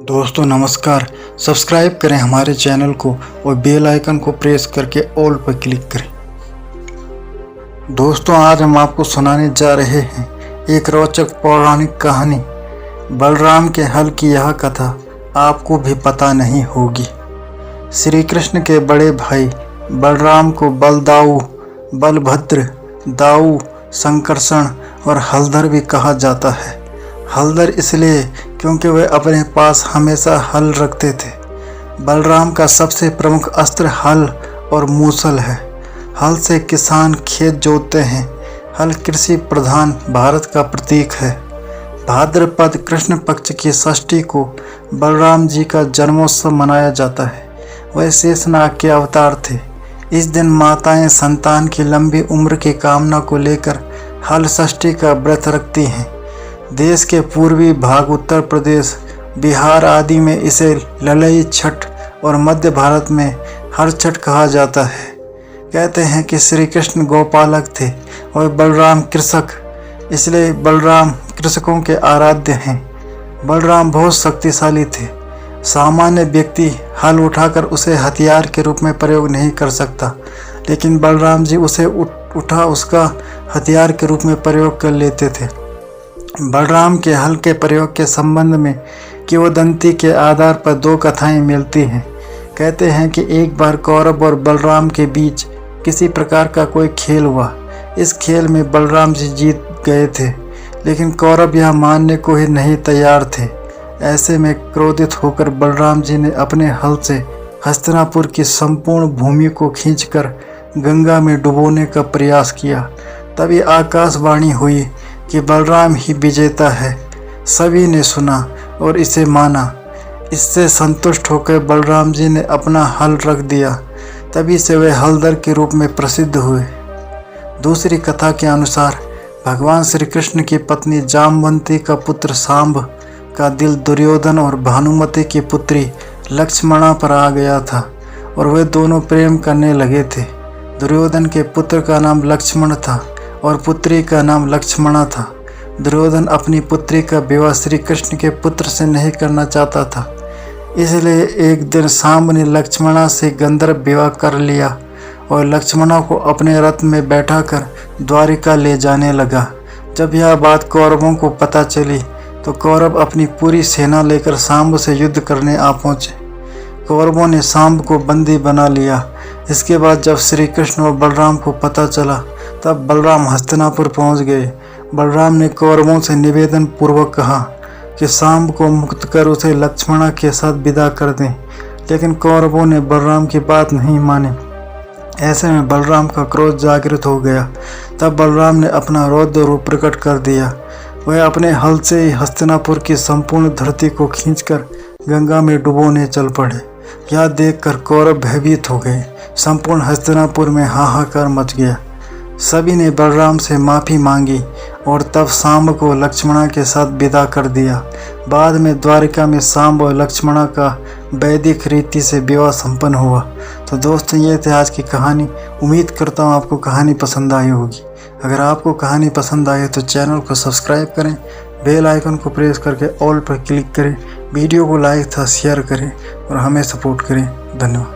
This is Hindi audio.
दोस्तों नमस्कार। सब्सक्राइब करें हमारे चैनल को और बेल आइकन को प्रेस करके ऑल पर क्लिक करें। दोस्तों आज हम आपको सुनाने जा रहे हैं एक रोचक पौराणिक कहानी। बलराम के हल की यह कथा आपको भी पता नहीं होगी। श्री कृष्ण के बड़े भाई बलराम को बलदाऊ, बलभद्र, दाऊ, संकर्षण और हलधर भी कहा जाता है। हलधर इसलिए क्योंकि वे अपने पास हमेशा हल रखते थे। बलराम का सबसे प्रमुख अस्त्र हल और मूसल है। हल से किसान खेत जोतते हैं। हल कृषि प्रधान भारत का प्रतीक है। भाद्रपद कृष्ण पक्ष की षष्ठी को बलराम जी का जन्मोत्सव मनाया जाता है। वह शेषनाग के अवतार थे। इस दिन माताएं संतान की लंबी उम्र की कामना को लेकर हल षष्ठी का व्रत रखती हैं। देश के पूर्वी भाग उत्तर प्रदेश, बिहार आदि में इसे ललई छठ और मध्य भारत में हर छठ कहा जाता है। कहते हैं कि श्री कृष्ण गौपालक थे और बलराम कृषक, इसलिए बलराम कृषकों के आराध्य हैं। बलराम बहुत शक्तिशाली थे। सामान्य व्यक्ति हल उठाकर उसे हथियार के रूप में प्रयोग नहीं कर सकता, लेकिन बलराम जी उसे उसका हथियार के रूप में प्रयोग कर लेते थे। बलराम के हल के प्रयोग के संबंध में किंवदंती के आधार पर दो कथाएं मिलती हैं। कहते हैं कि एक बार कौरव और बलराम के बीच किसी प्रकार का कोई खेल हुआ। इस खेल में बलराम जी जीत गए थे, लेकिन कौरव यह मानने को ही नहीं तैयार थे। ऐसे में क्रोधित होकर बलराम जी ने अपने हल से हस्तिनापुर की संपूर्ण भूमि को खींचकर गंगा में डुबोने का प्रयास किया। तभी आकाशवाणी हुई कि बलराम ही विजेता है। सभी ने सुना और इसे माना। इससे संतुष्ट होकर बलराम जी ने अपना हल रख दिया। तभी से वे हलधर के रूप में प्रसिद्ध हुए। दूसरी कथा के अनुसार भगवान श्री कृष्ण की पत्नी जामवंती का पुत्र सांब का दिल दुर्योधन और भानुमति की पुत्री लक्ष्मणा पर आ गया था और वे दोनों प्रेम करने लगे थे। दुर्योधन के पुत्र का नाम लक्ष्मण था और पुत्री का नाम लक्ष्मणा था। दुर्योधन अपनी पुत्री का विवाह श्री कृष्ण के पुत्र से नहीं करना चाहता था, इसलिए एक दिन सांब ने लक्ष्मणा से गंधर्व विवाह कर लिया और लक्ष्मणा को अपने रथ में बैठाकर द्वारिका ले जाने लगा। जब यह बात कौरवों को पता चली तो कौरव अपनी पूरी सेना लेकर सांब से युद्ध करने आ पहुँचे। कौरवों ने सांब को बंदी बना लिया। इसके बाद जब श्री कृष्ण और बलराम को पता चला तब बलराम हस्तिनापुर पहुंच गए। बलराम ने कौरवों से निवेदन पूर्वक कहा कि सांब को मुक्त कर उसे लक्ष्मणा के साथ विदा कर दें, लेकिन कौरवों ने बलराम की बात नहीं मानी। ऐसे में बलराम का क्रोध जागृत हो गया। तब बलराम ने अपना रौद्र रूप प्रकट कर दिया। वह अपने हल से ही हस्तिनापुर की संपूर्ण धरती को खींचकर गंगा में डुबोने चल पड़े। यह देखकर कौरव भयभीत हो गए। संपूर्ण हस्तिनापुर में हाहाकार मच गया। सभी ने बलराम से माफ़ी मांगी और तब सांब को लक्ष्मणा के साथ विदा कर दिया। बाद में द्वारिका में सांब और लक्ष्मणा का वैदिक रीति से विवाह संपन्न हुआ। तो दोस्तों ये थे आज की कहानी। उम्मीद करता हूँ आपको कहानी पसंद आई होगी। अगर आपको कहानी पसंद आई तो चैनल को सब्सक्राइब करें, बेल आइकन को प्रेस करके ऑल पर क्लिक करें, वीडियो को लाइक तथा शेयर करें और हमें सपोर्ट करें। धन्यवाद।